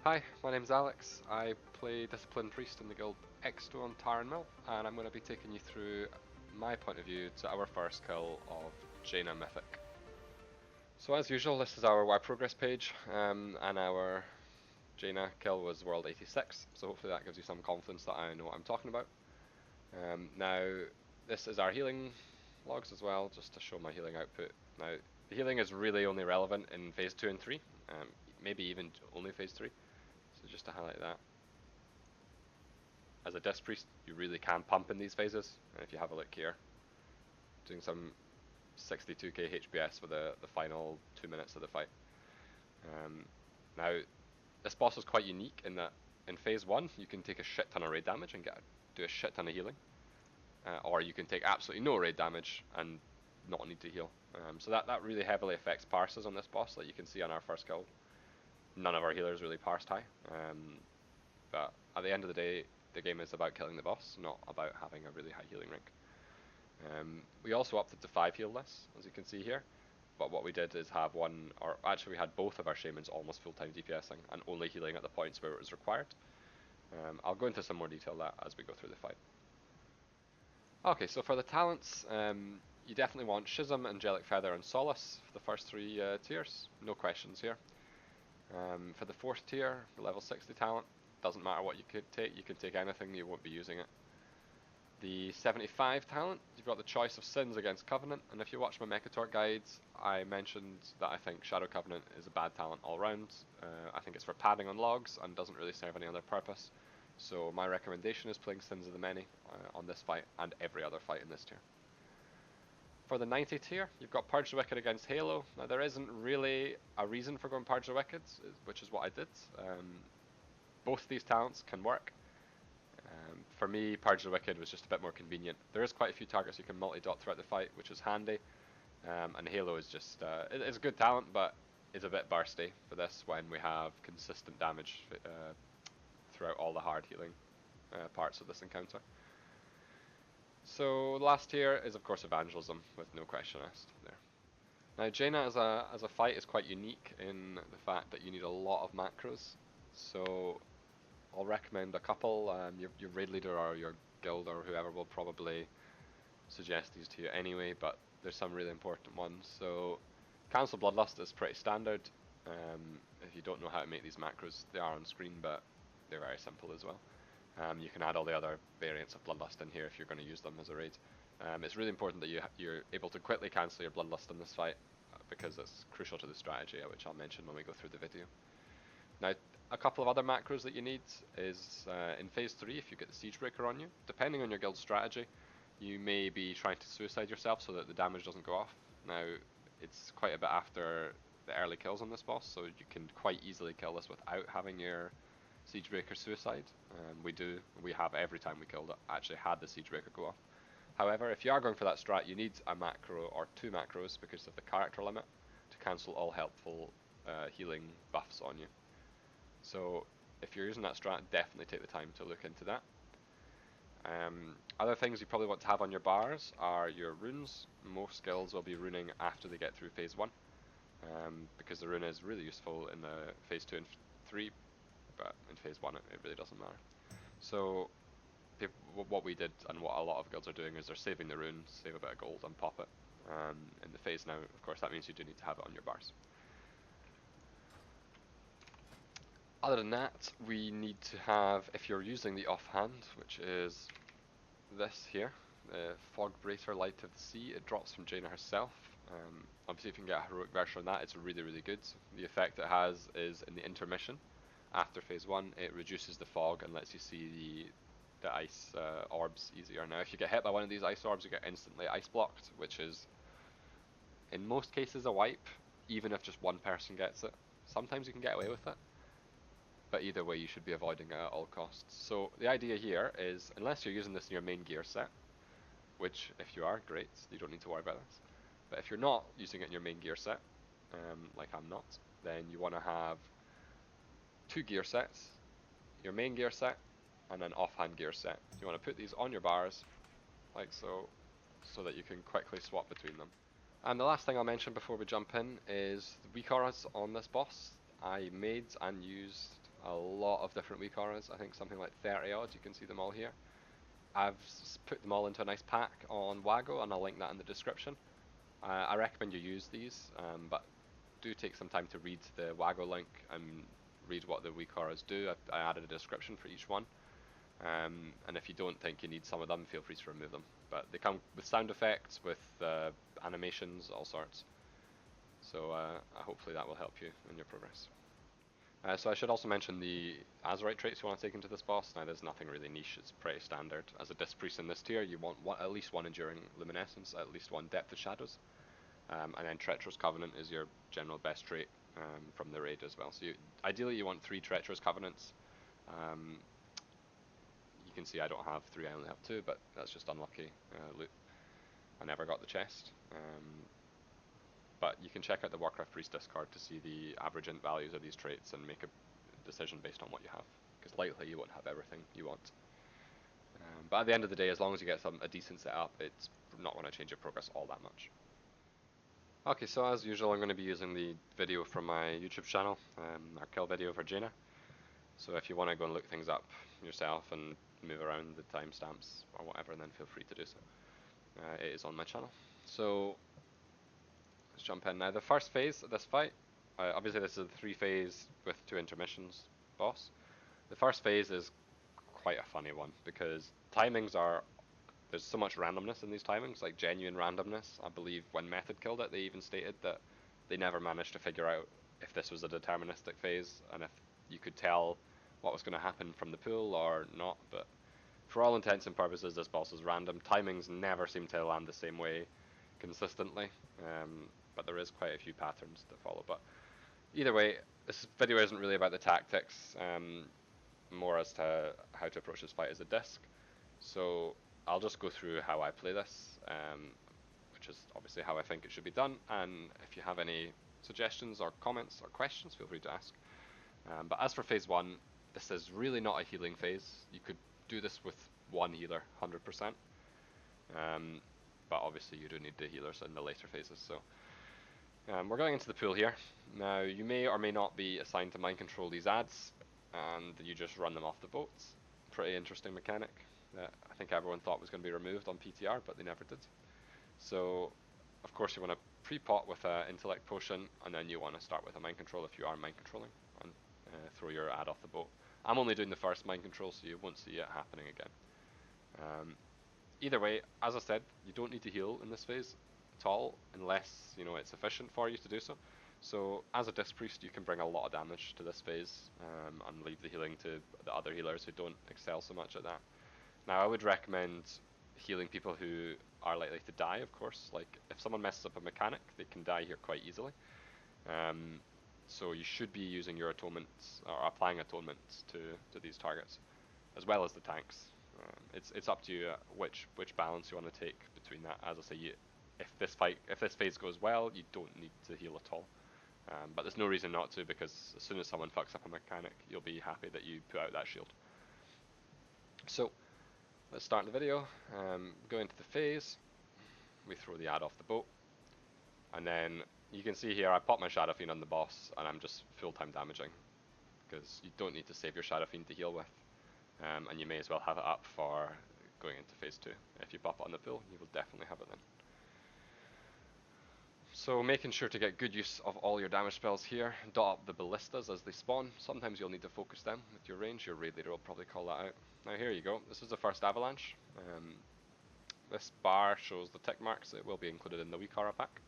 Hi, my name's Alex. I play Disciplined Priest in the guild Exto on Taran Mill, and I'm going to be taking you through my point of view to our first kill of Jaina Mythic. So as usual, this is our Y progress page, and our Jaina kill was World 86, so hopefully that gives you some confidence that I know what I'm talking about. Now, this is our healing logs as well, just to show my healing output. Now, the healing is really only relevant in phase 2 and 3, maybe even only phase 3. So just to highlight that. As a Disc Priest, you really can pump in these phases, and if you have a look here, doing some 62k HPS for the final 2 minutes of the fight. Now, this boss is quite unique in that in phase 1 you can take a shit ton of raid damage and do a shit ton of healing, or you can take absolutely no raid damage and not need to heal. So that really heavily affects parses on this boss, like you can see on our first kill. None of our healers really parsed high, but at the end of the day, the game is about killing the boss, not about having a really high healing rank. We also upped it to 5 heal lists, as you can see here, but what we did is have one, or actually we had both of our shamans almost full-time DPSing and only healing at the points where it was required. I'll go into some more detail that as we go through the fight. Okay, so for the talents, you definitely want Schism, Angelic Feather and Solace for the first 3 tiers, no questions here. For the 4th tier, the level 60 talent, doesn't matter what you can take anything, you won't be using it. The 75 talent, you've got the choice of Sins against Covenant, and if you watch my Mechator guides, I mentioned that I think Shadow Covenant is a bad talent all round. I think it's for padding on logs and doesn't really serve any other purpose. So my recommendation is playing Sins of the Many on this fight and every other fight in this tier. For the 90 tier, you've got Purge the Wicked against Halo. Now there isn't really a reason for going Purge the Wicked, which is what I did. Both of these talents can work. For me, Purge the Wicked was just a bit more convenient. There is quite a few targets you can multi-dot throughout the fight, which is handy. And Halo is just, it's a good talent, but it's a bit bursty for this when we have consistent damage throughout all the hard healing parts of this encounter. So last tier is of course Evangelism, with no question asked there. Now Jaina as a fight is quite unique in the fact that you need a lot of macros. So I'll recommend a couple. Your raid leader or your guild or whoever will probably suggest these to you anyway, but there's some really important ones. So Cancel Bloodlust is pretty standard. If you don't know how to make these macros, they are on screen, but they're very simple as well. You can add all the other variants of Bloodlust in here if you're going to use them as a raid. It's really important that you're able to quickly cancel your Bloodlust in this fight, because it's crucial to the strategy, which I'll mention when we go through the video. Now, a couple of other macros that you need is in phase 3, if you get the Siegebreaker on you, depending on your guild strategy, you may be trying to suicide yourself so that the damage doesn't go off. Now, it's quite a bit after the early kills on this boss, so you can quite easily kill this without having your Siegebreaker suicide. We have every time we killed it, actually had the Siegebreaker go off. However, if you are going for that strat, you need a macro or 2 macros because of the character limit to cancel all helpful healing buffs on you. So if you're using that strat, definitely take the time to look into that. Other things you probably want to have on your bars are your runes. Most guilds will be runing after they get through phase 1, because the rune is really useful in the phase 2 and 3, but in phase 1 it really doesn't matter. So what we did and what a lot of guilds are doing is they're saving the rune, save a bit of gold and pop it. In the phase now, of course, that means you do need to have it on your bars. Other than that, we need to have, if you're using the offhand, which is this here, the Fog Bracer Light of the Sea, it drops from Jaina herself. Obviously if you can get a heroic version of that, it's really, really good. The effect it has is in the intermission, after phase 1, it reduces the fog and lets you see the ice orbs easier. Now if you get hit by one of these ice orbs, you get instantly ice blocked, which is in most cases a wipe, even if just one person gets it. Sometimes you can get away with it, but either way you should be avoiding it at all costs. So the idea here is, unless you're using this in your main gear set, which if you are, great, you don't need to worry about this. But if you're not using it in your main gear set, like I'm not, then you want to have 2 gear sets, your main gear set and an offhand gear set. You want to put these on your bars, like so, so that you can quickly swap between them. And the last thing I'll mention before we jump in is the weak auras on this boss. I made and used a lot of different weak auras. I think something like 30 odd. You can see them all here. I've put them all into a nice pack on Wago, and I'll link that in the description. I recommend you use these, but do take some time to read the Wago link and read what the weak auras do. I added a description for each one. And if you don't think you need some of them, feel free to remove them. But they come with sound effects, with animations, all sorts. So hopefully that will help you in your progress. So I should also mention the Azurite traits you want to take into this boss. Now there's nothing really niche, it's pretty standard. As a Disc Priest in this tier, you want at least one Enduring Luminescence, at least one Depth of Shadows. And then Treacherous Covenant is your general best trait from the raid as well. So ideally you want 3 Treacherous Covenants. You can see I don't have 3, I only have 2, but that's just unlucky loot. I never got the chest. But you can check out the Warcraft Priest Discord to see the average int values of these traits and make a decision based on what you have. Because likely you won't have everything you want. But at the end of the day, as long as you get a decent setup, it's not going to change your progress all that much. Okay, so as usual, I'm going to be using the video from my YouTube channel, our kill video for Jaina. So if you want to go and look things up yourself and move around the timestamps or whatever, then feel free to do so. It is on my channel. So let's jump in now. The first phase of this fight, obviously this is a 3-phase with 2 intermissions boss. The first phase is quite a funny one because timings are, there's so much randomness in these timings, like genuine randomness. I believe when Mythic killed it, they even stated that they never managed to figure out if this was a deterministic phase and if you could tell what was going to happen from the pool or not, but for all intents and purposes this boss is random. Timings never seem to land the same way consistently, but there is quite a few patterns to follow. But either way, this video isn't really about the tactics, more as to how to approach this fight as a disc. So I'll just go through how I play this, which is obviously how I think it should be done, and if you have any suggestions or comments or questions, feel free to ask. But as for phase 1, this is really not a healing phase. You could do this with one healer, 100%. But obviously you do need the healers in the later phases. So we're going into the pool here. Now you may or may not be assigned to mind control these ads, and you just run them off the boats. Pretty interesting mechanic that I think everyone thought was going to be removed on PTR, but they never did. So of course you want to pre-pot with an intellect potion, and then you want to start with a mind control if you are mind controlling, and throw your ad off the boat. I'm only doing the first mind control, so you won't see it happening again. Either way, as I said, you don't need to heal in this phase at all, unless it's efficient for you to do so. So as a Disc Priest, you can bring a lot of damage to this phase, and leave the healing to the other healers who don't excel so much at that. Now I would recommend healing people who are likely to die, of course. Like if someone messes up a mechanic, they can die here quite easily. So you should be using your atonements, or applying atonements to these targets, as well as the tanks. It's up to you which balance you want to take between that. As I say, if this phase goes well, you don't need to heal at all. But there's no reason not to, because as soon as someone fucks up a mechanic, you'll be happy that you put out that shield. So let's start the video. Go into the phase. We throw the ad off the boat, and then you can see here I pop my Shadow Fiend on the boss, and I'm just full-time damaging, because you don't need to save your Shadow Fiend to heal with, and you may as well have it up for going into phase 2. If you pop it on the pool, you will definitely have it then. So making sure to get good use of all your damage spells here. Dot up the ballistas as they spawn. Sometimes you'll need to focus them with your range. Your raid leader will probably call that out. Now here you go. This is the first avalanche. This bar shows the tick marks. It will be included in the weak aura pack.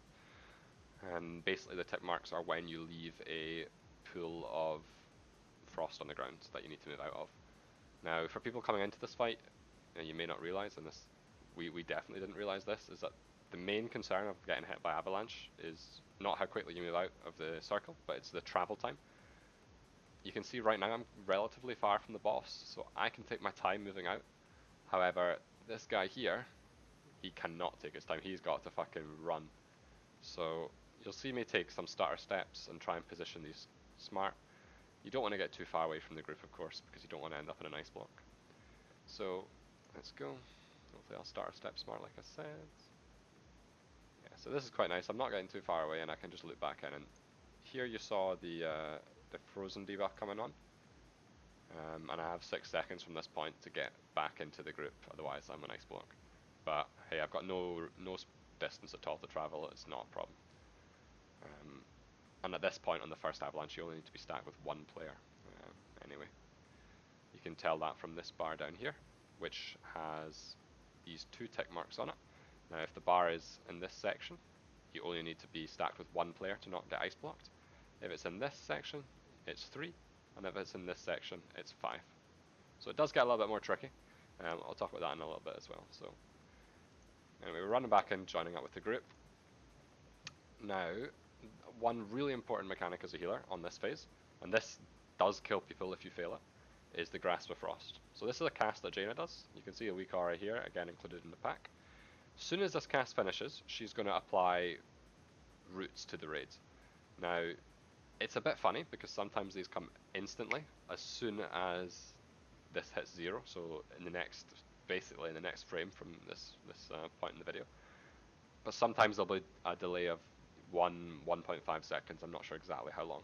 And basically the tick marks are when you leave a pool of frost on the ground that you need to move out of. Now for people coming into this fight, you may not realise, and this we definitely didn't realise this, is that the main concern of getting hit by avalanche is not how quickly you move out of the circle, but it's the travel time. You can see right now I'm relatively far from the boss, so I can take my time moving out. However, this guy here, he cannot take his time. He's got to fucking run. So you'll see me take some stutter steps and try and position these smart. You don't want to get too far away from the group, of course, because you don't want to end up in an ice block. So let's go. Hopefully I'll stutter step smart like I said. Yeah, so this is quite nice. I'm not getting too far away, and I can just loop back in. And here you saw the frozen debuff coming on. And I have 6 seconds from this point to get back into the group, otherwise I'm an ice block. But hey, I've got no distance at all to travel, it's not a problem. And at this point on the first avalanche, you only need to be stacked with one player. Anyway, you can tell that from this bar down here, which has these 2 tick marks on it. Now if the bar is in this section, you only need to be stacked with one player to not get ice blocked. If it's in this section, it's 3, and if it's in this section, it's 5. So it does get a little bit more tricky. I'll talk about that in a little bit as well. So anyway, we're running back in, joining up with the group. Now, one really important mechanic as a healer on this phase, and this does kill people if you fail it, is the Grasp of Frost. So this is a cast that Jaina does. You can see a weak aura here, again included in the pack. As soon as this cast finishes, she's going to apply roots to the raids. Now, it's a bit funny because sometimes these come instantly as soon as this hits 0. So in the next, basically in the next frame from this point in the video. But sometimes there'll be a delay of 1.5 seconds. I'm not sure exactly how long.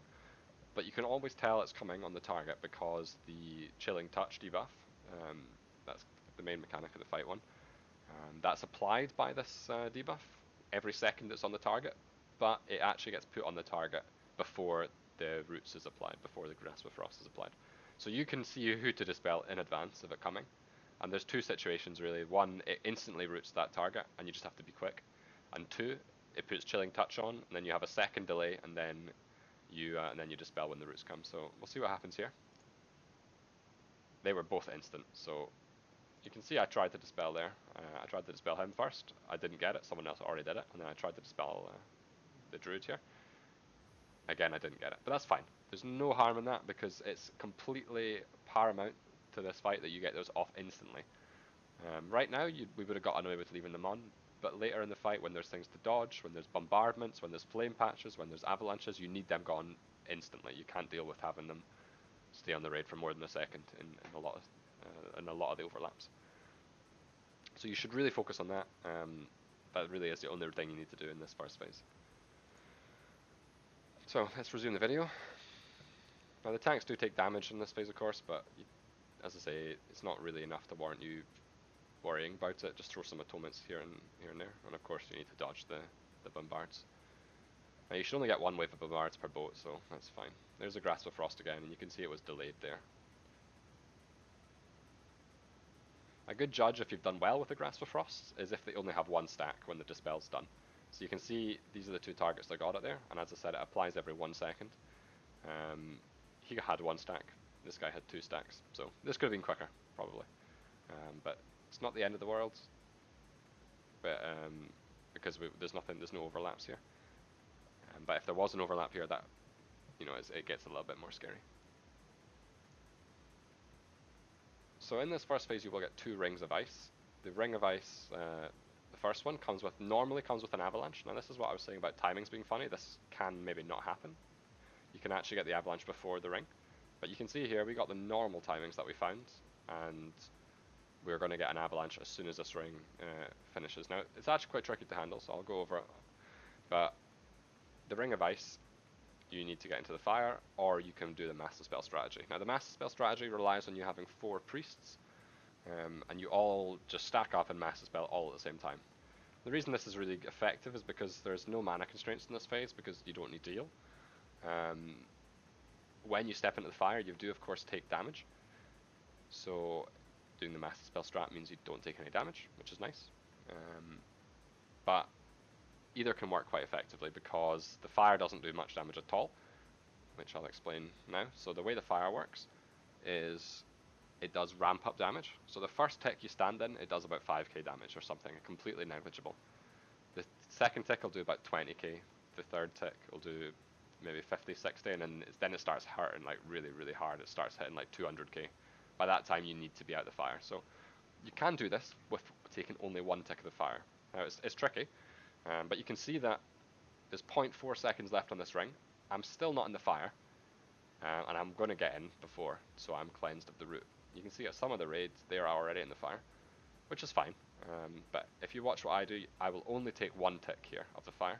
But you can always tell it's coming on the target because the chilling touch debuff, that's the main mechanic of the fight one, that's applied by this debuff every second it's on the target, but it actually gets put on the target before the roots is applied, before the Grasp of Frost is applied. So you can see who to dispel in advance of it coming. And there's 2 situations really. One, it instantly roots that target and you just have to be quick. And 2, it puts chilling touch on, and then you have a second delay, and then you dispel when the roots come. So we'll see what happens here. They were both instant, so you can see I tried to dispel there. I tried to dispel him first. I didn't get it. Someone else already did it, and then I tried to dispel the druid here. Again, I didn't get it, but that's fine. There's no harm in that because it's completely paramount to this fight that you get those off instantly. Right now, we would have gotten away with leaving them on, but later in the fight, when there's things to dodge, when there's bombardments, when there's flame patches, when there's avalanches, you need them gone instantly. You can't deal with having them stay on the raid for more than a second in a lot of the overlaps. So you should really focus on that. That really is the only thing you need to do in this first phase. So let's resume the video. Now the tanks do take damage in this phase, of course, but as I say, it's not really enough to warrant you worrying about it. Just throw some atonements here and there, and of course you need to dodge the bombards. Now you should only get 1 wave of bombards per boat, so that's fine. There's a Grasp of Frost again, and you can see it was delayed there. A good judge if you've done well with the Grasp of Frost is if they only have 1 stack when the dispel's done. So you can see these are the 2 targets that got it there, and as I said, it applies every 1 second. He had 1 stack, this guy had 2 stacks, so this could have been quicker, probably. But it's not the end of the world, but because there's no overlaps here. But if there was an overlap here, that it gets a little bit more scary. So in this first phase, you will get 2 rings of ice. The ring of ice, the first one normally comes with an avalanche. Now this is what I was saying about timings being funny. This can maybe not happen. You can actually get the avalanche before the ring, but you can see here we got the normal timings that we found, and we're going to get an avalanche as soon as this ring finishes. Now it's actually quite tricky to handle, so I'll go over it. But the ring of ice, you need to get into the fire, or you can do the master spell strategy. Now the master spell strategy relies on you having 4 priests, and you all just stack up and master spell all at the same time. The reason this is really effective is because there's no mana constraints in this phase, because you don't need to heal. When you step into the fire, you do of course take damage, so doing the master spell strat means you don't take any damage, which is nice. But either can work quite effectively because the fire doesn't do much damage at all, which I'll explain now. So the way the fire works is it does ramp up damage. So the first tick you stand in, it does about 5k damage or something, completely negligible. The second tick will do about 20k. The third tick will do maybe 50, 60, and then it starts hurting like really, really hard. It starts hitting like 200k. By that time, you need to be out of the fire. So you can do this with taking only 1 tick of the fire. Now it's tricky. But you can see that there's 0.4 seconds left on this ring. I'm still not in the fire, and I'm going to get in before, so I'm cleansed of the root. You can see at some of the raids, they are already in the fire, which is fine. But if you watch what I do, I will only take 1 tick here of the fire.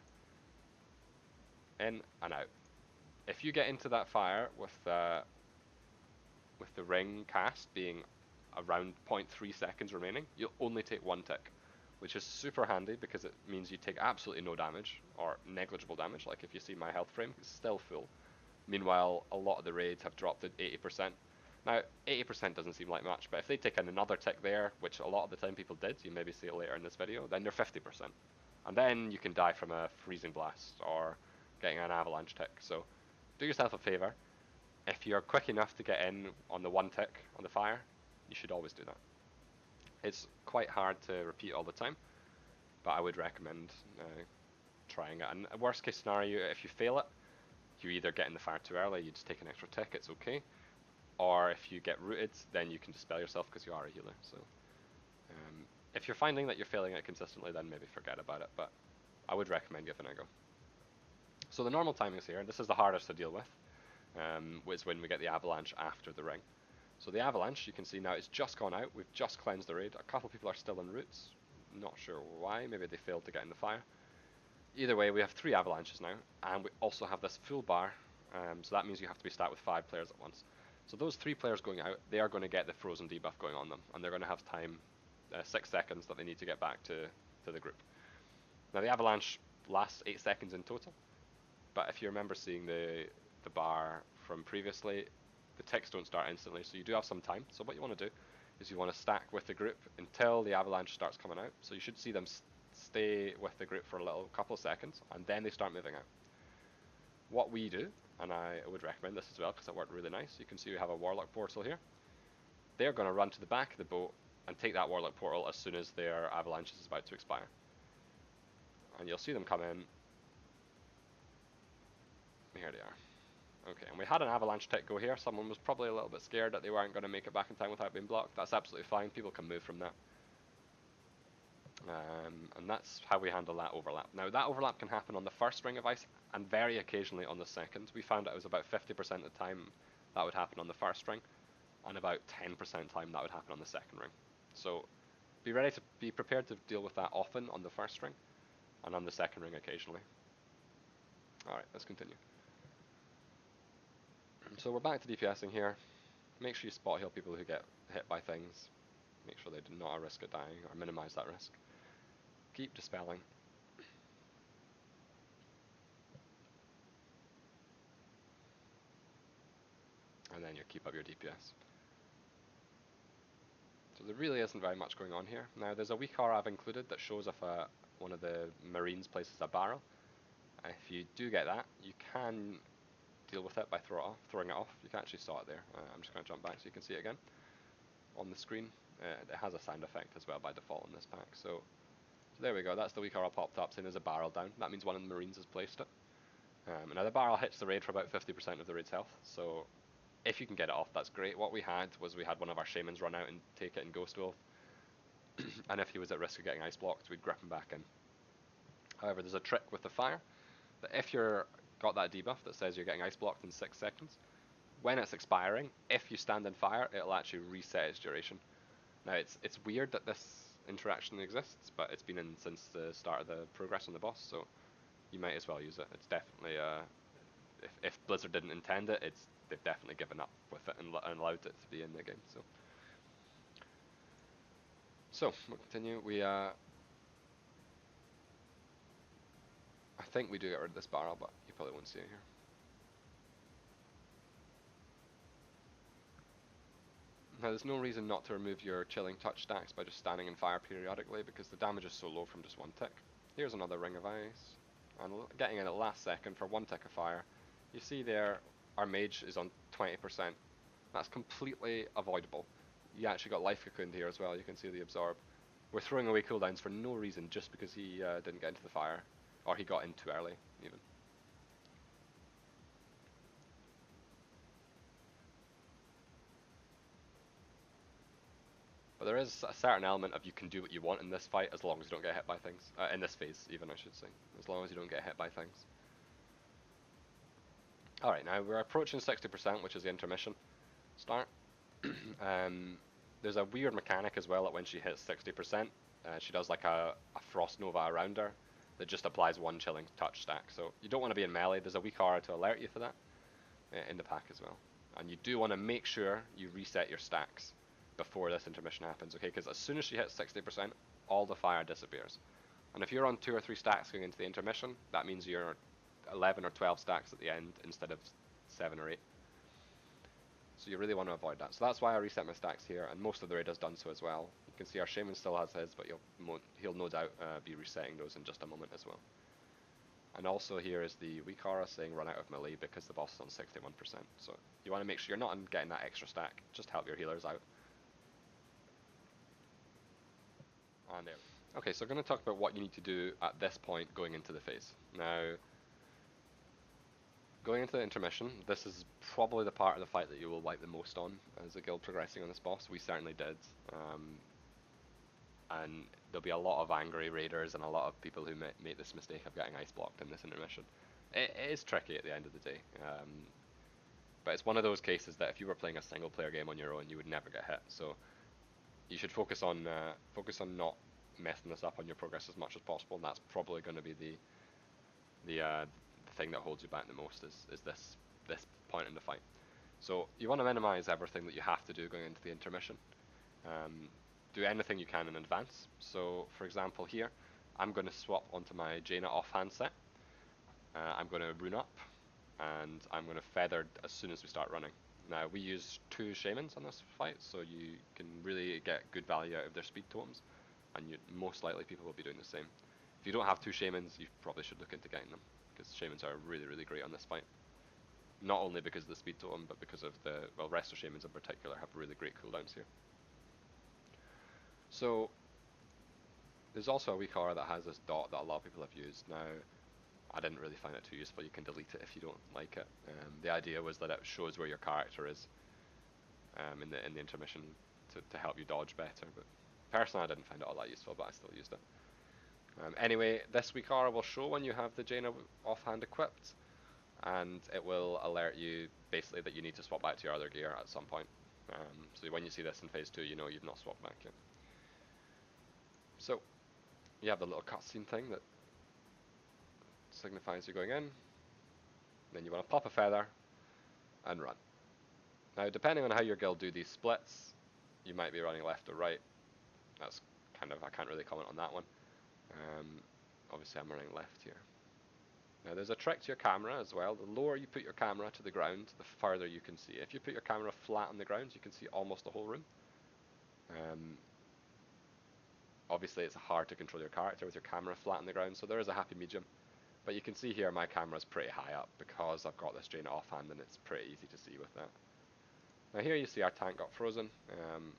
In and out. If you get into that fire with with the ring cast being around 0.3 seconds remaining, you'll only take 1 tick, which is super handy because it means you take absolutely no damage or negligible damage. Like if you see my health frame, it's still full. Meanwhile, a lot of the raids have dropped to 80%. Now, 80% doesn't seem like much, but if they take in another tick there, which a lot of the time people did, you maybe see it later in this video, then they're 50%. And then you can die from a freezing blast or getting an avalanche tick. So do yourself a favor. If you're quick enough to get in on the 1 tick on the fire, you should always do that. It's quite hard to repeat all the time, but I would recommend trying it. And worst case scenario, if you fail it, you either get in the fire too early, you just take an extra tick, it's okay. Or if you get rooted, then you can dispel yourself because you are a healer. So if you're finding that you're failing it consistently, then maybe forget about it, but I would recommend giving it a go. So the normal timings here, this is the hardest to deal with, is when we get the avalanche after the ring. So the avalanche, you can see now it's just gone out, we've just cleansed the raid, a couple people are still in roots, not sure why, maybe they failed to get in the fire. Either way, we have 3 avalanches now, and we also have this full bar, so that means you have to be stacked with 5 players at once. So those 3 players going out, they are going to get the frozen debuff going on them, and they're going to have time, 6 seconds that they need to get back to the group. Now the avalanche lasts 8 seconds in total, but if you remember seeing the bar from previously, the ticks don't start instantly, so you do have some time. So what you want to do is you want to stack with the group until the avalanche starts coming out. So you should see them stay with the group for a couple of seconds, and then they start moving out. What we do, and I would recommend this as well because it worked really nice, you can see we have a warlock portal here. They're going to run to the back of the boat and take that warlock portal as soon as their avalanche is about to expire. And you'll see them come in. Here they are. Okay, and we had an avalanche tick go here. Someone was probably a little bit scared that they weren't going to make it back in time without being blocked. That's absolutely fine. People can move from that. And that's how we handle that overlap. Now, that overlap can happen on the first ring of ice and very occasionally on the second. We found it was about 50% of the time that would happen on the first ring, and about 10% of the time that would happen on the second ring. So be prepared to deal with that often on the first ring, and on the second ring occasionally. Alright, let's continue. So we're back to DPSing here. Make sure you spot heal people who get hit by things. Make sure they do not risk of dying, or minimize that risk. Keep dispelling. And then you keep up your DPS. So there really isn't very much going on here. Now there's a weak aura I've included that shows if one of the marines places a barrel. If you do get that, you can deal with it by throwing it off. You can actually saw it there. I'm just going to jump back so you can see it again on the screen. It has a sound effect as well by default in this pack. So there we go, that's the weak aura popped up saying there's a barrel down. That means one of the marines has placed it. Now the barrel hits the raid for about 50% of the raid's health, so if you can get it off, that's great. What we had was we had one of our shamans run out and take it in Ghost Wolf, and if he was at risk of getting ice blocked, we'd grip him back in. However, there's a trick with the fire, that if you're got that debuff that says you're getting ice blocked in 6 seconds, when it's expiring, if you stand in fire, it'll actually reset its duration. Now it's weird that this interaction exists, but it's been in since the start of the progress on the boss, so you might as well use it. It's definitely if Blizzard didn't intend it, they've definitely given up with it and allowed it to be in the game. So we'll continue. I think we do get rid of this barrel, but you probably won't see it here. Now there's no reason not to remove your chilling touch stacks by just standing in fire periodically, because the damage is so low from just 1 tick. Here's another ring of ice, and getting in at the last second for 1 tick of fire. You see there, our mage is on 20%. That's completely avoidable. You actually got life cocooned here as well, you can see the absorb. We're throwing away cooldowns for no reason, just because he didn't get into the fire, or he got in too early, even. But there is a certain element of you can do what you want in this fight as long as you don't get hit by things. In this phase, even, I should say. As long as you don't get hit by things. Alright, now we're approaching 60%, which is the intermission start. There's a weird mechanic as well that when she hits 60%, she does like a frost nova around her that just applies 1 chilling touch stack. So you don't want to be in melee. There's a weak aura to alert you for that in the pack as well. And you do want to make sure you reset your stacks before this intermission happens, okay? Because as soon as she hits 60%, all the fire disappears. And if you're on 2 or 3 stacks going into the intermission, that means you're 11 or 12 stacks at the end instead of 7 or 8. So you really want to avoid that. So that's why I reset my stacks here, and most of the raid has done so as well. You can see our Shaman still has his, but he'll no doubt be resetting those in just a moment as well. And also here is the weak aura saying run out of melee because the boss is on 61%. So you want to make sure you're not getting that extra stack. Just help your healers out. And there. Okay, so I'm going to talk about what you need to do at this point going into the phase. Now, going into the intermission, this is probably the part of the fight that you will wipe the most on as a guild progressing on this boss. We certainly did. And there'll be a lot of angry raiders and a lot of people who make this mistake of getting ice blocked in this intermission. It is tricky at the end of the day. But it's one of those cases that if you were playing a single player game on your own, you would never get hit. So you should focus on not messing this up on your progress as much as possible. And that's probably going to be the thing that holds you back the most is this point in the fight. So you want to minimize everything that you have to do going into the intermission. Do anything you can in advance. So for example here, I'm going to swap onto my Jaina offhand set. I'm going to rune up, and I'm going to feather as soon as we start running. Now we use 2 shamans on this fight, so you can really get good value out of their speed totems, and most likely people will be doing the same. If you don't have 2 shamans, you probably should look into getting them, because shamans are really, really great on this fight. Not only because of the speed totem, but because of resto shamans in particular have really great cooldowns here. So there's also a weak aura that has this dot that a lot of people have used. Now, I didn't really find it too useful. You can delete it if you don't like it. The idea was that it shows where your character is in the intermission to help you dodge better. But personally, I didn't find it all that useful, but I still used it. Anyway, this weak aura will show when you have the Jaina offhand equipped, and it will alert you basically that you need to swap back to your other gear at some point. So when you see this in phase 2, you know you've not swapped back yet. So you have the little cutscene thing that signifies you're going in. Then you want to pop a feather and run. Now, depending on how your guild do these splits, you might be running left or right. That's kind of, I can't really comment on that one. Obviously I'm running left here. Now there's a trick to your camera as well. The lower you put your camera to the ground, the further you can see. If you put your camera flat on the ground, you can see almost the whole room. Obviously it's hard to control your character with your camera flat on the ground, so there is a happy medium. But you can see here my camera's pretty high up because I've got this Jaina offhand and it's pretty easy to see with that. Now here you see our tank got frozen,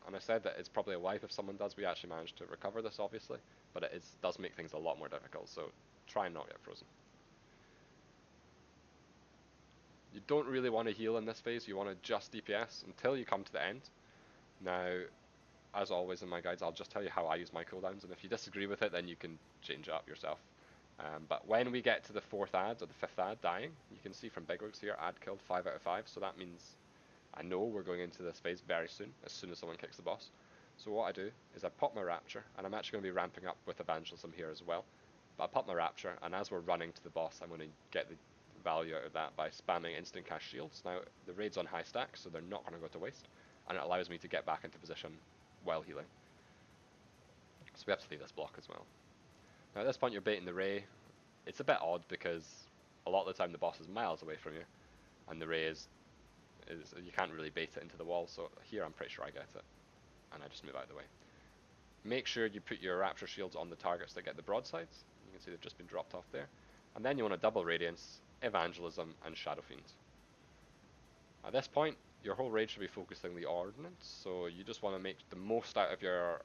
and I said that it's probably a wipe if someone does. We actually managed to recover this obviously, but it does make things a lot more difficult, so try and not get frozen. You don't really want to heal in this phase, you want to just DPS until you come to the end. Now, as always in my guides, I'll just tell you how I use my cooldowns, and if you disagree with it, then you can change it up yourself. But when we get to the 4th ad, or the 5th ad dying, you can see from Bigwigs here, ad killed 5 out of 5, so that means I know we're going into this phase very soon, as soon as someone kicks the boss. So what I do is I pop my Rapture, and I'm actually going to be ramping up with Evangelism here as well. But I pop my Rapture, and as we're running to the boss, I'm going to get the value out of that by spamming instant cast shields. Now, the raid's on high stack, so they're not going to go to waste, and it allows me to get back into position while healing. So we have to leave this block as well. Now at this point you're baiting the Ray. It's a bit odd because a lot of the time the boss is miles away from you, and the Ray is you can't really bait it into the wall, so here I'm pretty sure I get it, and I just move out of the way. Make sure you put your Rapture shields on the targets that get the broadsides. You can see they've just been dropped off there. And then you want to double Radiance, Evangelism, and Shadow Fiend. At this point, your whole raid should be focusing the Ordnance, so you just want to make the most out of your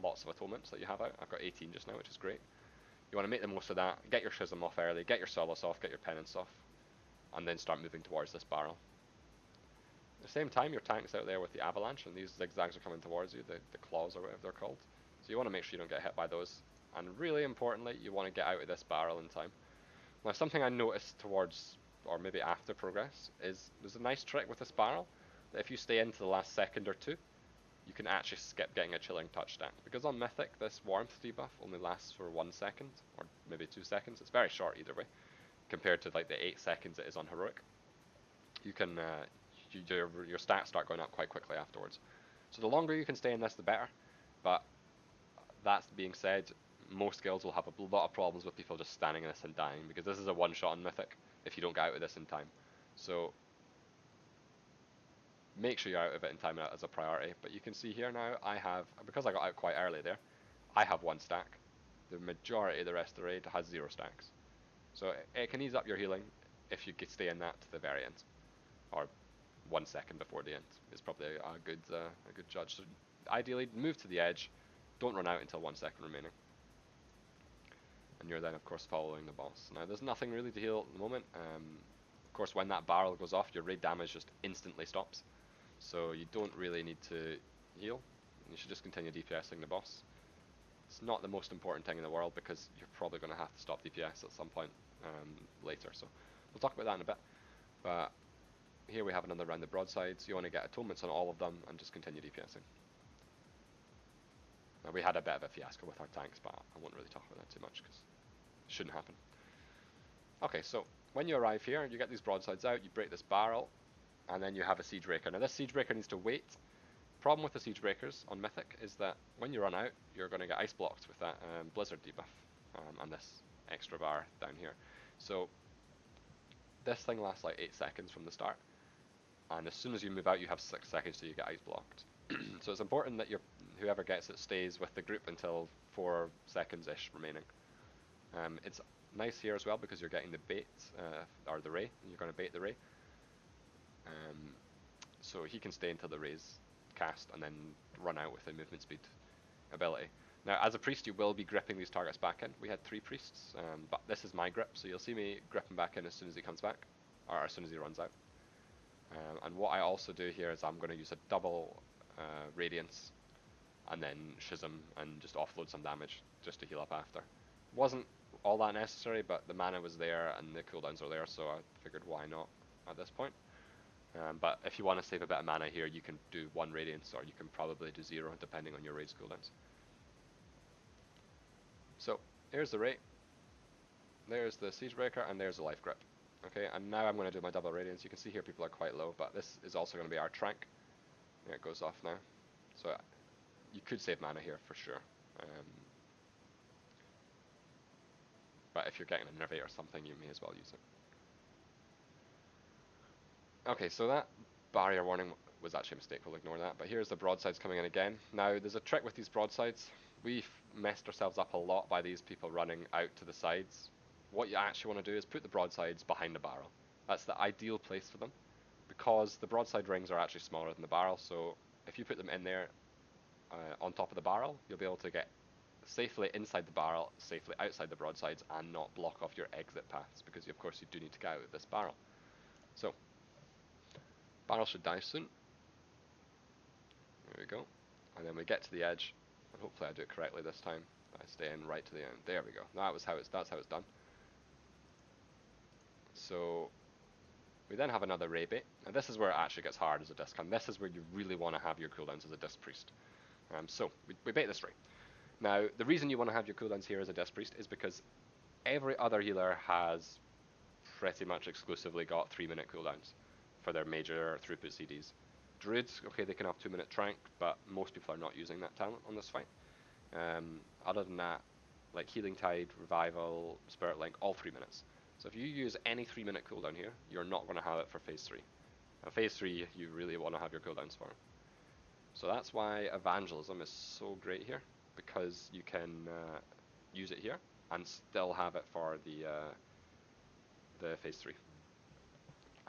lots of atonements that you have out. I've got 18 just now, which is great. You want to make the most of that, get your Schism off early, get your Solace off, get your Penance off, and then start moving towards this barrel. At the same time, your tank's out there with the Avalanche, and these zigzags are coming towards you, the claws or whatever they're called. So you want to make sure you don't get hit by those. And really importantly, you want to get out of this barrel in time. Now something I noticed towards, or maybe after progress, is there's a nice trick with this barrel, that if you stay into the last second or two, you can actually skip getting a Chilling Touch stack. Because on Mythic, this Warmth debuff only lasts for 1 second, or maybe 2 seconds. It's very short either way, compared to like the 8 seconds it is on Heroic. You can your stats start going up quite quickly afterwards. So the longer you can stay in this, the better. But that being said, most guilds will have a lot of problems with people just standing in this and dying, because this is a one-shot on Mythic if you don't get out of this in time. So make sure you're out of it in time as a priority. But you can see here now, because I got out quite early there, I have 1 stack. The majority of the rest of the raid has 0 stacks. So it can ease up your healing if you stay in that to the very end, or 1 second before the end is probably a good judge. So ideally, move to the edge, don't run out until 1 second remaining, and you're then of course following the boss. Now there's nothing really to heal at the moment. Of course, when that barrel goes off, your raid damage just instantly stops, so you don't really need to heal. You should just continue DPSing the boss. It's not the most important thing in the world, because you're probably going to have to stop DPS at some point later, so we'll talk about that in a bit. But here we have another round of broadsides. You want to get atonements on all of them and just continue DPSing. Now we had a bit of a fiasco with our tanks, but I won't really talk about that too much because it shouldn't happen. Okay, so when you arrive here, you get these broadsides out, you break this barrel, and then you have a siege breaker. Now this siege breaker needs to wait. Problem with the siege breakers on Mythic is that when you run out, you're going to get ice blocked with that blizzard debuff and this extra bar down here. So this thing lasts like 8 seconds from the start, and as soon as you move out, you have 6 seconds till you get ice blocked. So it's important that whoever gets it stays with the group until 4 seconds-ish remaining. It's nice here as well because you're getting the bait, or the ray. You're going to bait the ray. So he can stay until the ray's cast and then run out with a movement speed ability. Now, as a priest, you will be gripping these targets back in. We had 3 priests, but this is my grip, so you'll see me grip him back in as soon as he comes back, or as soon as he runs out. And what I also do here is I'm going to use a double Radiance, and then Schism, and just offload some damage just to heal up after. Wasn't all that necessary, but the mana was there and the cooldowns are there, so I figured why not at this point. But if you want to save a bit of mana here, you can do 1 Radiance, or you can probably do 0 depending on your raid's cooldowns. So here's the Ray, there's the Siege Breaker, and there's the Life Grip. Okay, and now I'm going to do my double Radiance. You can see here people are quite low, but this is also going to be our Trank. There it goes off now. So you could save mana here for sure. But if you're getting an Innervate or something, you may as well use it. Okay, so that barrier warning was actually a mistake, we'll ignore that. But here's the broadsides coming in again. Now, there's a trick with these broadsides. We've messed ourselves up a lot by these people running out to the sides. What you actually want to do is put the broadsides behind the barrel. That's the ideal place for them, because the broadside rings are actually smaller than the barrel, so if you put them in there on top of the barrel, you'll be able to get safely inside the barrel, safely outside the broadsides, and not block off your exit paths, because of course you do need to get out of this barrel. So, barrel should die soon. There we go. And then we get to the edge, and hopefully I do it correctly this time. I stay in right to the end. There we go. That's how it's done. So we then have another Ray bait, and this is where it actually gets hard as a disc, and this is where you really want to have your cooldowns as a disc priest. So we bait this Ray. Now, the reason you want to have your cooldowns here as a disc priest is because every other healer has pretty much exclusively got 3-minute cooldowns for their major throughput CDs. Druids, okay, they can have 2-minute Trank, but most people are not using that talent on this fight. Other than that, like Healing Tide, Revival, Spirit Link, all 3 minutes. So if you use any 3-minute cooldown here, you're not going to have it for Phase 3. Now, Phase 3, you really want to have your cooldowns for. So that's why Evangelism is so great here, because you can use it here and still have it for the Phase 3.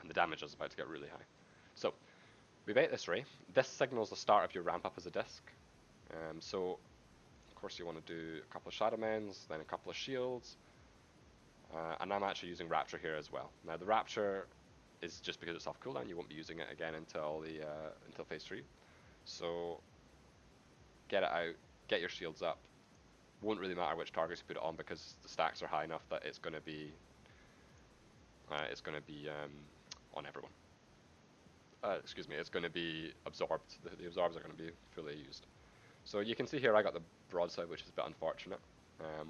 And the damage is about to get really high. So, we bait this Ray. This signals the start of your ramp up as a disc. So, of course you want to do a couple of Shadow Mends, then a couple of Shields, and I'm actually using Rapture here as well. Now the Rapture is just because it's off cooldown, you won't be using it again until Phase 3. So, get it out, get your shields up. Won't really matter which targets you put it on, because the stacks are high enough that it's going to be on everyone. Excuse me, it's going to be absorbed. The absorbs are going to be fully used. So you can see here I got the broadside, which is a bit unfortunate,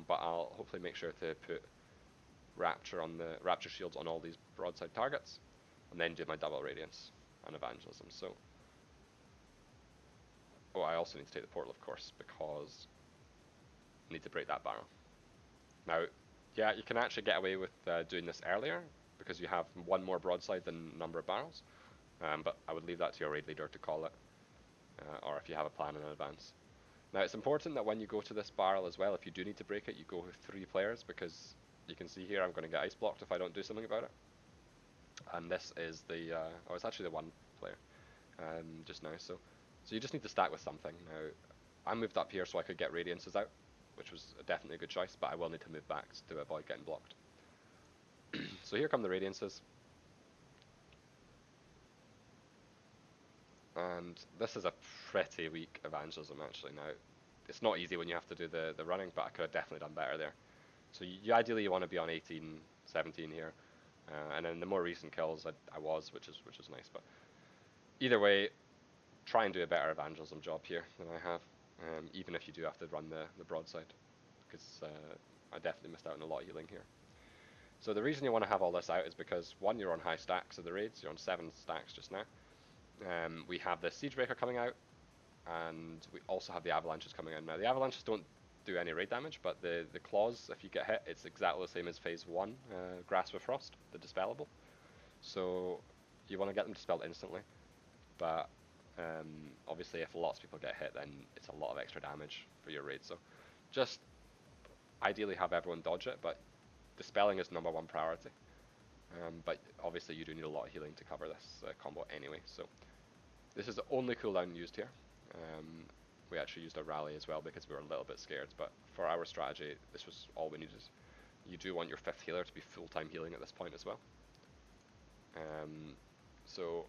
but I'll hopefully make sure to put Rapture shields on all these broadside targets, and then do my double Radiance. and Evangelism. So, oh, I also need to take the portal, of course, because I need to break that barrel. Now, yeah, you can actually get away with doing this earlier because you have one more broadside than number of barrels. But I would leave that to your raid leader to call it, or if you have a plan in advance. Now, it's important that when you go to this barrel as well, if you do need to break it, you go with 3 players, because you can see here I'm going to get ice blocked if I don't do something about it. And this is the, oh, it's actually the 1 player just now. So you just need to stack with something. Now, I moved up here so I could get Radiances out, which was definitely a good choice, but I will need to move back to avoid getting blocked. So here come the Radiances. And this is a pretty weak Evangelism, actually. Now, it's not easy when you have to do the running, but I could have definitely done better there. So ideally you want to be on 18, 17 here. And then the more recent kills I was, which is nice. But either way, try and do a better Evangelism job here than I have, even if you do have to run the broadside, because I definitely missed out on a lot of healing here. So the reason you want to have all this out is because, 1, you're on high stacks of the raids, you're on 7 stacks just now. We have the Siegebreaker coming out, and we also have the Avalanches coming in. Now, the Avalanches don't do any raid damage, but the Claws, if you get hit, it's exactly the same as Phase 1, Grasp of Frost, the Dispellable. So you want to get them dispelled instantly, but obviously if lots of people get hit, then it's a lot of extra damage for your raid. So just ideally have everyone dodge it, but dispelling is #1 priority. But obviously you do need a lot of healing to cover this combo anyway. So this is the only cooldown used here. We actually used a rally as well because we were a little bit scared, but for our strategy, this was all we needed. You do want your 5th healer to be full-time healing at this point as well. So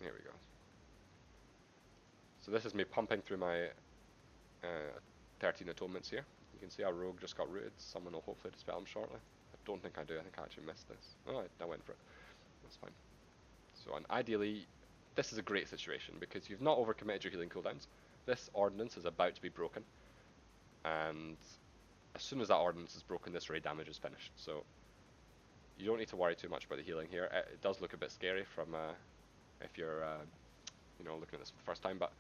here we go. So this is me pumping through my 13 atonements here. You can see our rogue just got rooted. Someone will hopefully dispel him shortly. I don't think I do. I think I actually missed this. Oh, I went for it. That's fine. So, and ideally, this is a great situation because you've not overcommitted your healing cooldowns. This ordnance is about to be broken, and as soon as that ordnance is broken, this raid damage is finished. So you don't need to worry too much about the healing here. It does look a bit scary from if you're looking at this for the first time, but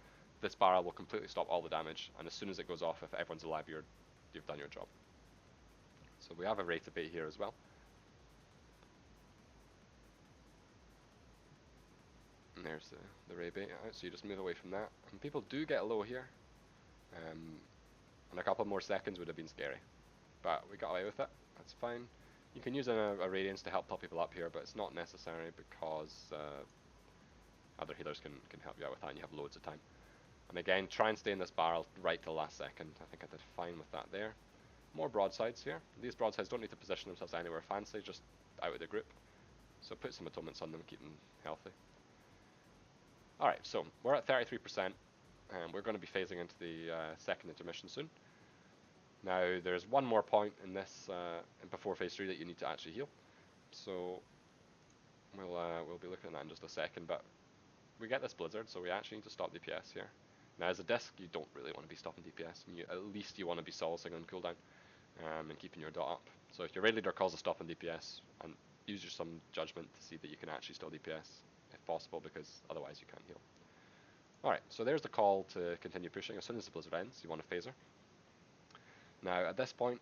this barrel will completely stop all the damage, and as soon as it goes off, if everyone's alive, you've done your job. So we have a rate of bait here as well. And there's the ray bait out, so you just move away from that. And people do get low here. And a couple more seconds would have been scary. But we got away with it, that's fine. You can use a Radiance to help top people up here, but it's not necessary because other healers can help you out with that, and you have loads of time. And again, try and stay in this barrel right till the last second. I think I did fine with that there. More broadsides here. These broadsides don't need to position themselves anywhere fancy, just out of the group. So put some atonements on them, keep them healthy. Alright, so we're at 33%, and we're going to be phasing into the second intermission soon. Now, there's one more point in this, before phase 3, that you need to actually heal. So we'll be looking at that in just a second, but we get this blizzard, so we actually need to stop DPS here. Now, as a disc, you don't really want to be stopping DPS. At least you want to be solacing on cooldown and keeping your dot up. So if your raid leader calls a stop on DPS, and use some judgment to see that you can actually still DPS if possible, because otherwise you can't heal. Alright, so there's the call to continue pushing. As soon as the blizzard ends, you want a phaser. Now, at this point,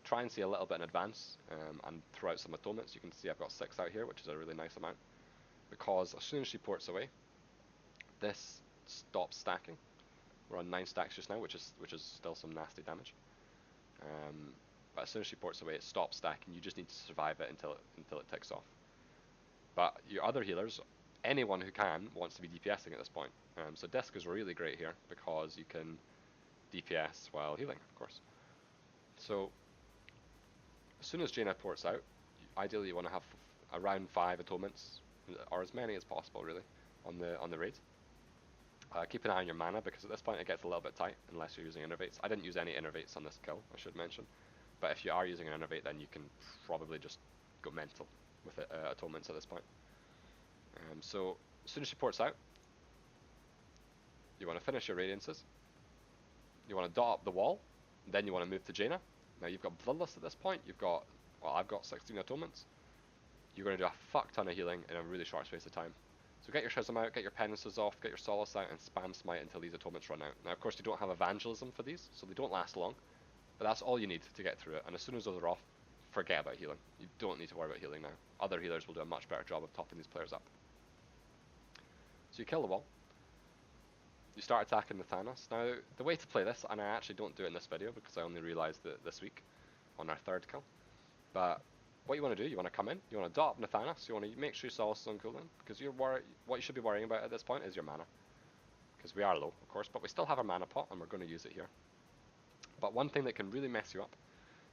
try and see a little bit in advance and throw out some atonements. You can see I've got 6 out here, which is a really nice amount, because as soon as she ports away, this stops stacking. We're on 9 stacks just now, which is still some nasty damage. But as soon as she ports away, it stops stacking. You just need to survive it until it ticks off. But your other healers, anyone who can, wants to be DPSing at this point. So Disc is really great here because you can DPS while healing, of course. So as soon as Jaina ports out, ideally you want to have around 5 atonements, or as many as possible really, on the raid. Keep an eye on your mana, because at this point it gets a little bit tight unless you're using innervates. I didn't use any innervates on this kill, I should mention. But if you are using an innervate, then you can probably just go mental with atonements at this point. So as soon as she ports out, you want to finish your radiances. You want to dot up the wall, then you want to move to Jaina. Now you've got Bloodlust at this point. You've got, well, I've got 16 atonements. you're going to do a fuck ton of healing in a really short space of time. So get your Schism out, get your Penances off, get your Solace out, and spam Smite until these atonements run out. Now, of course, you don't have Evangelism for these, so they don't last long, but that's all you need to get through it. And as soon as those are off, forget about healing. You don't need to worry about healing now. Other healers will do a much better job of topping these players up. So you kill the wall. You start attacking the Thanos. Now, the way to play this, and I actually don't do it in this video because I only realised it this week on our third kill, but what you want to do, you want to come in, you want to dot up the Thanos, you want to make sure your Solace is on cooldown, because what you should be worrying about at this point is your mana. Because we are low, of course, but we still have our mana pot, and we're going to use it here. But one thing that can really mess you up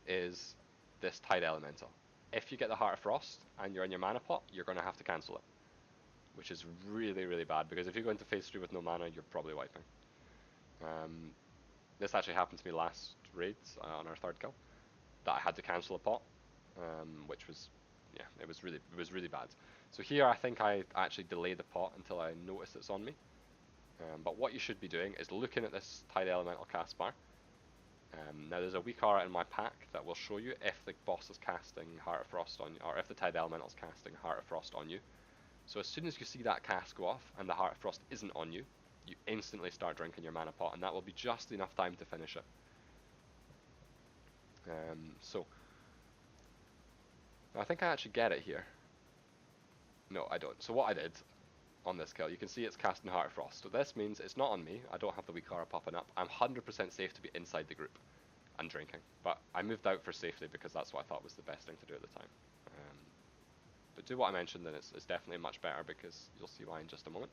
is this Tide Elemental. If you get the Heart of Frost, and you're in your mana pot, you're going to have to cancel it. Which is really, really bad, because if you go into phase 3 with no mana, you're probably wiping. This actually happened to me last raid on our third kill, that I had to cancel a pot, which was, yeah, it was really bad. So here I think I actually delay the pot until I notice it's on me. But what you should be doing is looking at this Tide Elemental cast bar. Now there's a weak aura in my pack that will show you if the boss is casting Heart of Frost on you, or if the Tide Elemental is casting Heart of Frost on you. So as soon as you see that cast go off and the Heart of Frost isn't on you, you instantly start drinking your mana pot, and that will be just enough time to finish it. So I think I actually get it here. No, I don't. So what I did on this kill, you can see it's casting Heart of Frost. So this means it's not on me. I don't have the weak aura popping up. I'm 100% safe to be inside the group and drinking. But I moved out for safety because that's what I thought was the best thing to do at the time. But do what I mentioned, and it's definitely much better, because you'll see why in just a moment.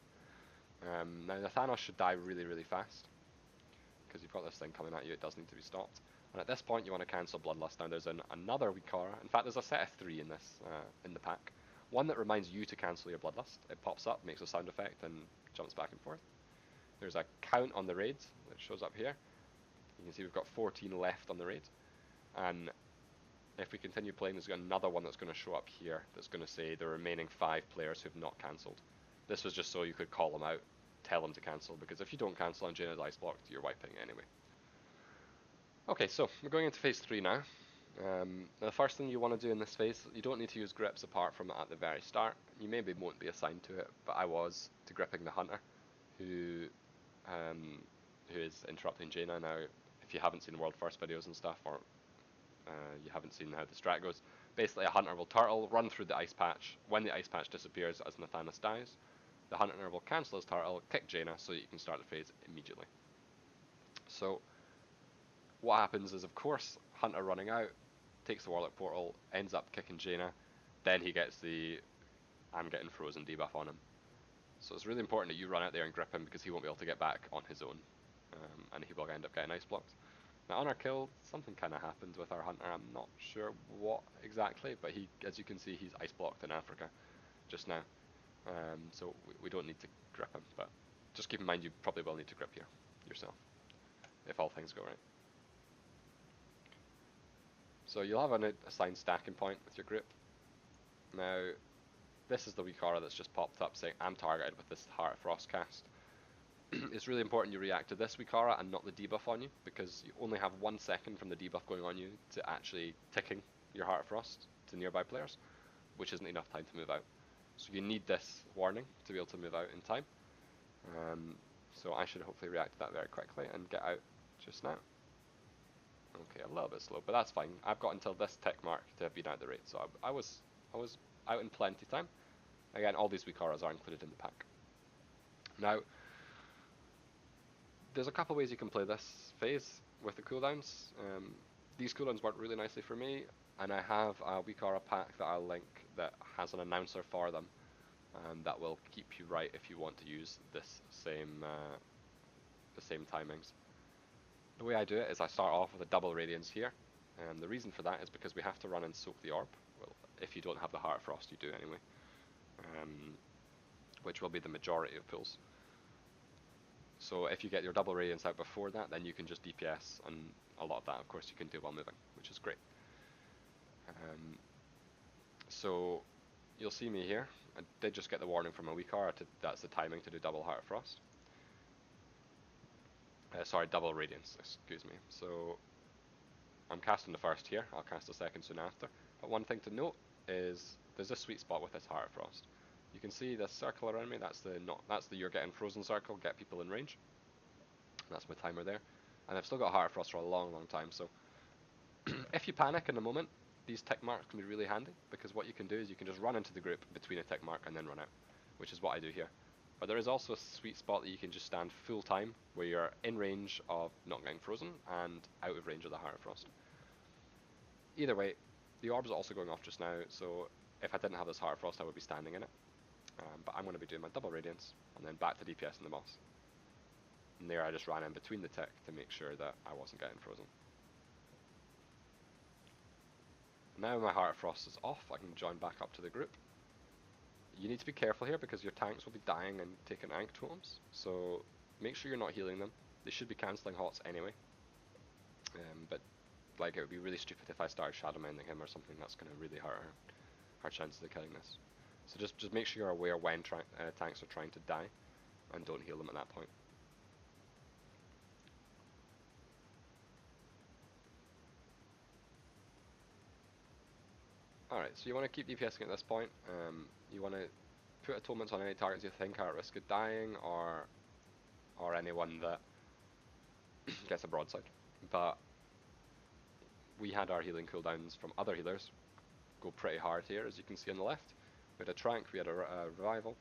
Now the Thanos should die really, really fast, because you've got this thing coming at you. It does need to be stopped. And at this point, you want to cancel Bloodlust. Now there's another weak aura. In fact, there's a set of 3 in this in the pack. One that reminds you to cancel your Bloodlust. It pops up, makes a sound effect, and jumps back and forth. There's a count on the raids that shows up here. You can see we've got 14 left on the raid, and if we continue playing, there's another one that's going to show up here that's going to say the remaining 5 players who've not cancelled. This was just so you could call them out, tell them to cancel, because if you don't cancel and Jaina's ice blocked, you're wiping anyway. Okay, so we're going into phase 3 now. The first thing you want to do in this phase, you don't need to use grips apart from at the very start. You maybe won't be assigned to it, but I was to gripping the Hunter, who is interrupting Jaina. Now, if you haven't seen World First videos and stuff, or you haven't seen how the strat goes, basically a Hunter will turtle, run through the ice patch. When the ice patch disappears as Nathanas dies, the Hunter will cancel his turtle, kick Jaina, so that you can start the phase immediately. So what happens is, of course, Hunter running out, takes the Warlock Portal, ends up kicking Jaina, then he gets the I'm getting frozen debuff on him. So it's really important that you run out there and grip him, because he won't be able to get back on his own, and he will end up getting ice blocked. Now on our kill, something kind of happened with our Hunter. I'm not sure what exactly, but he, as you can see, he's ice blocked in Africa just now. So we don't need to grip him, but just keep in mind you probably will need to grip here yourself, if all things go right. So you'll have an assigned stacking point with your grip. Now, this is the weak aura that's just popped up saying I'm targeted with this Heart of Frost cast. It's really important you react to this weak aura and not the debuff on you, because you only have 1 second from the debuff going on you to actually ticking your Heart of Frost to nearby players, which isn't enough time to move out. So you need this warning to be able to move out in time. So I should hopefully react to that very quickly and get out just now. Okay, a little bit slow, but that's fine. I've got until this tick mark to have been out the raid, so I was out in plenty time. Again, all these weak auras are included in the pack. Now, there's a couple ways you can play this phase with the cooldowns. These cooldowns work really nicely for me, and I have a weak aura pack that I'll link that has an announcer for them, that will keep you right if you want to use this the same timings. The way I do it is I start off with a double radiance here, and the reason for that is because we have to run and soak the orb. Well, if you don't have the Heart of Frost, you do anyway, which will be the majority of pulls. So if you get your double radiance out before that, then you can just DPS, and a lot of that, of course, you can do while moving, which is great. So you'll see me here. I did just get the warning from a weak aura. That's the timing to do double Heart of Frost. Sorry, double radiance, excuse me. So I'm casting the first here. I'll cast the second soon after. But one thing to note is there's a sweet spot with this Heart of Frost. You can see this circle around me. That's the you're getting frozen circle. Get people in range. That's my timer there, and I've still got Heart of Frost for a long, long time. So if you panic in the moment, these tick marks can be really handy, because what you can do is you can just run into the group between a tick mark and then run out, which is what I do here. But there is also a sweet spot that you can just stand full time, where you're in range of not getting frozen and out of range of the Heart of Frost. Either way, the orb's also going off just now, so if I didn't have this Heart of Frost, I would be standing in it. But I'm going to be doing my double Radiance, and then back to DPS in the boss. And there I just ran in between the tick to make sure that I wasn't getting frozen. Now my Heart of Frost is off, I can join back up to the group. You need to be careful here because your tanks will be dying and taking Ankh totems, so make sure you're not healing them. They should be cancelling hots anyway. But like, it would be really stupid if I started shadow mending him or something. That's going to really hurt our chances of killing this. So just make sure you're aware when tanks are trying to die, and don't heal them at that point. Alright, so you want to keep DPSing at this point. You want to put atonements on any targets you think are at risk of dying, or anyone that gets a broadside. But we had our healing cooldowns from other healers go pretty hard here, as you can see on the left. We had a Trank, we had a Revival,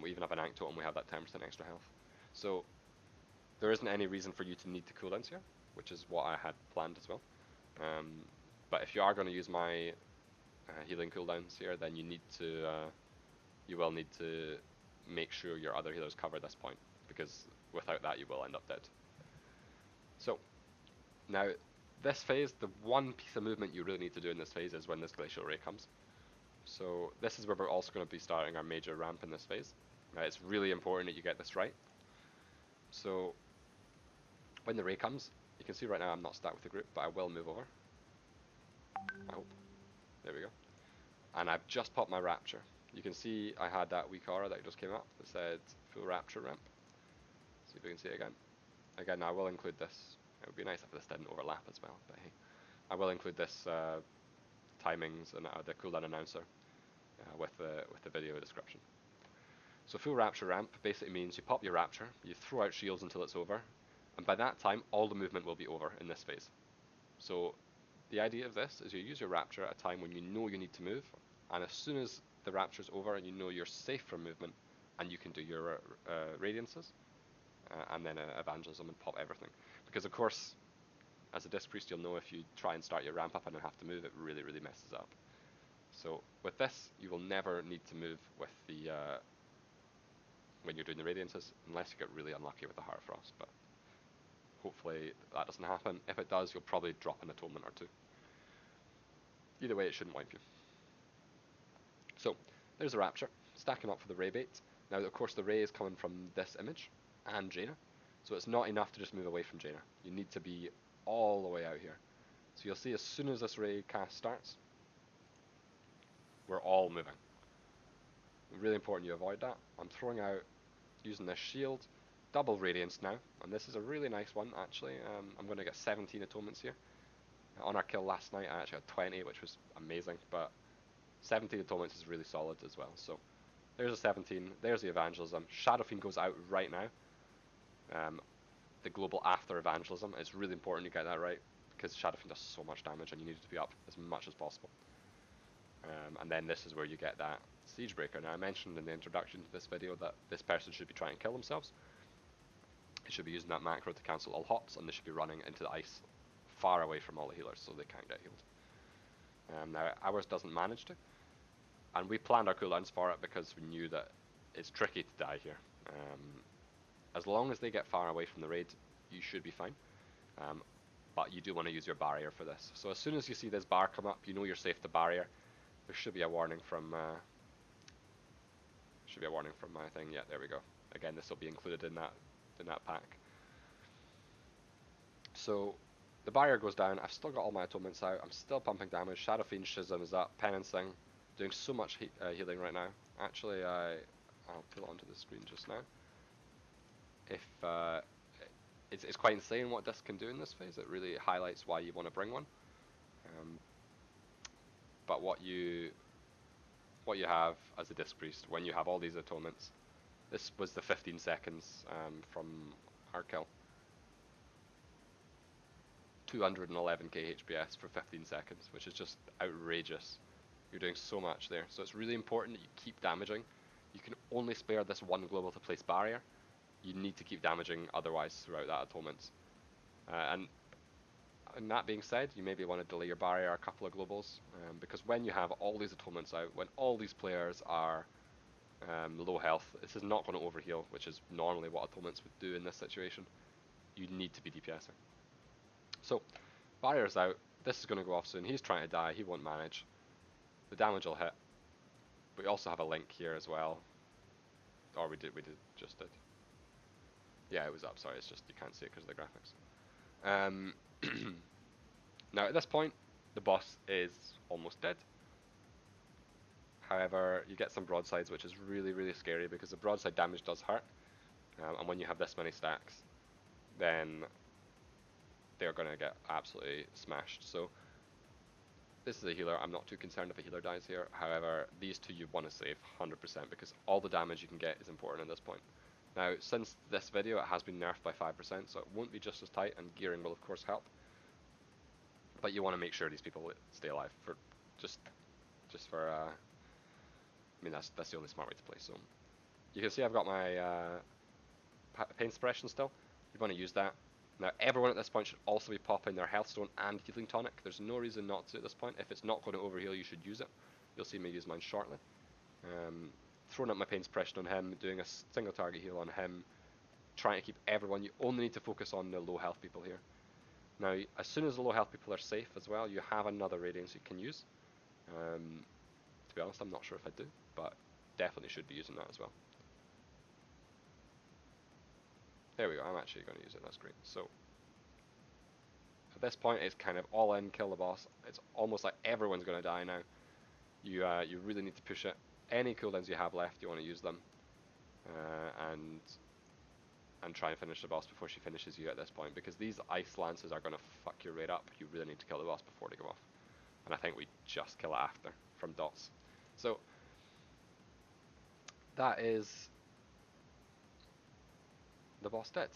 we even have an Ankh totem, we have that 10% extra health. So there isn't any reason for you to need the cooldowns here, which is what I had planned as well. But if you are going to use my healing cooldowns here, then you will need to make sure your other healers cover this point, because without that you will end up dead. So now this phase, the one piece of movement you really need to do in this phase is when this Glacial Ray comes. So this is where we're also going to be starting our major ramp in this phase. It's really important that you get this right. So when the Ray comes, you can see right now I'm not stacked with the group, but I will move over. I hope. There we go. And I've just popped my Rapture. You can see I had that weak aura that just came up that said full Rapture ramp. See if we can see it again. Again, I will include this. It would be nice if this didn't overlap as well, but hey. I will include this timings and the cooldown announcer with the video description. So full Rapture ramp basically means you pop your Rapture, you throw out shields until it's over, and by that time all the movement will be over in this phase. So the idea of this is you use your Rapture at a time when you know you need to move, and as soon as the Rapture's over and you know you're safe from movement, and you can do your Radiances, and then Evangelism and pop everything. Because of course, as a Disc Priest, you'll know if you try and start your ramp up and then have to move, it really, really messes up. So with this, you will never need to move with the when you're doing the Radiances, unless you get really unlucky with the Heart of Frost, but hopefully that doesn't happen. If it does, you'll probably drop an atonement or two. Either way, it shouldn't wipe you. So there's the Rapture, stacking up for the Ray bait. Now, of course, the Ray is coming from this image and Jaina, so it's not enough to just move away from Jaina. You need to be all the way out here. So you'll see as soon as this Ray cast starts, we're all moving. Really important you avoid that. I'm throwing out, using this shield, double Radiance now, and this is a really nice one actually. I'm going to get 17 atonements here. On our kill last night I actually had 20, which was amazing, but 17 atonements is really solid as well. So there's a 17, there's the Evangelism. Shadow Fiend goes out right now. The global after Evangelism, it's really important you get that right, because Shadow Fiend does so much damage and you need it to be up as much as possible. And then this is where you get that Siege Breaker. Now I mentioned in the introduction to this video that this person should be trying to kill themselves. They should be using that macro to cancel all hots, and they should be running into the ice far away from all the healers so they can't get healed. Now ours doesn't manage to, and we planned our cooldowns for it because we knew that it's tricky to die here. As long as they get far away from the raid, you should be fine. But you do want to use your barrier for this. So as soon as you see this bar come up, you know you're safe to barrier. There should be a warning from my thing. Yeah, there we go. Again, this will be included in that pack. So the barrier goes down. I've still got all my atonements out. I'm still pumping damage. Shadow Fiend Schism is up. Penancing, doing so much healing right now. Actually, I'll put it onto the screen just now. If it's quite insane what this can do in this phase. It really highlights why you want to bring one. but what you have as a Disc Priest when you have all these atonements, this was the 15 seconds from our kill. 211k HPS for 15 seconds, which is just outrageous. You're doing so much there. So it's really important that you keep damaging. You can only spare this one global to place barrier. You need to keep damaging otherwise throughout that atonement. And that being said, you maybe want to delay your barrier a couple of globals, because when you have all these atonements out, when all these players are low health, this is not going to overheal, which is normally what atonements would do in this situation. You need to be DPSing. So, barrier's out, this is going to go off soon, he's trying to die, he won't manage. The damage will hit. We also have a link here as well. Or we just did. Yeah, it was up, sorry, it's just you can't see it because of the graphics. Now at this point, the boss is almost dead. However, you get some broadsides, which is really, really scary because the broadside damage does hurt. And when you have this many stacks, then they're going to get absolutely smashed. So this is a healer. I'm not too concerned if a healer dies here. However, these two you want to save 100% because all the damage you can get is important at this point. Now, since this video, it has been nerfed by 5%, so it won't be just as tight, and gearing will of course help. But you want to make sure these people stay alive for just for. I mean, that's the only smart way to play. So you can see I've got my pain suppression still. You want to use that. Now, everyone at this point should also be popping their health stone and healing tonic. There's no reason not to at this point. If it's not going to overheal, you should use it. You'll see me use mine shortly. Throwing up my pain suppression on him, doing a single target heal on him, trying to keep everyone. You only need to focus on the low health people here. Now, as soon as the low health people are safe as well, you have another radiance you can use. To be honest, I'm not sure if I do, but definitely should be using that as well. There we go, I'm actually going to use it, that's great. So, at this point, it's kind of all in, kill the boss. It's almost like everyone's going to die now. You really need to push it. Any cooldowns you have left, you want to use them. And try and finish the boss before she finishes you at this point, because these ice lances are going to fuck your rate up. You really need to kill the boss before they go off. And I think we just kill it after, from dots. So, that is the boss dead.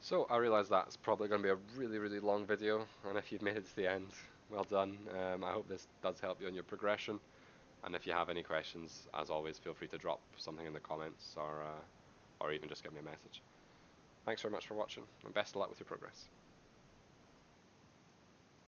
So I realise that's probably going to be a really, really long video, and if you've made it to the end, well done. I hope this does help you on your progression, and if you have any questions, as always, feel free to drop something in the comments, or even just give me a message. Thanks very much for watching, and best of luck with your progress.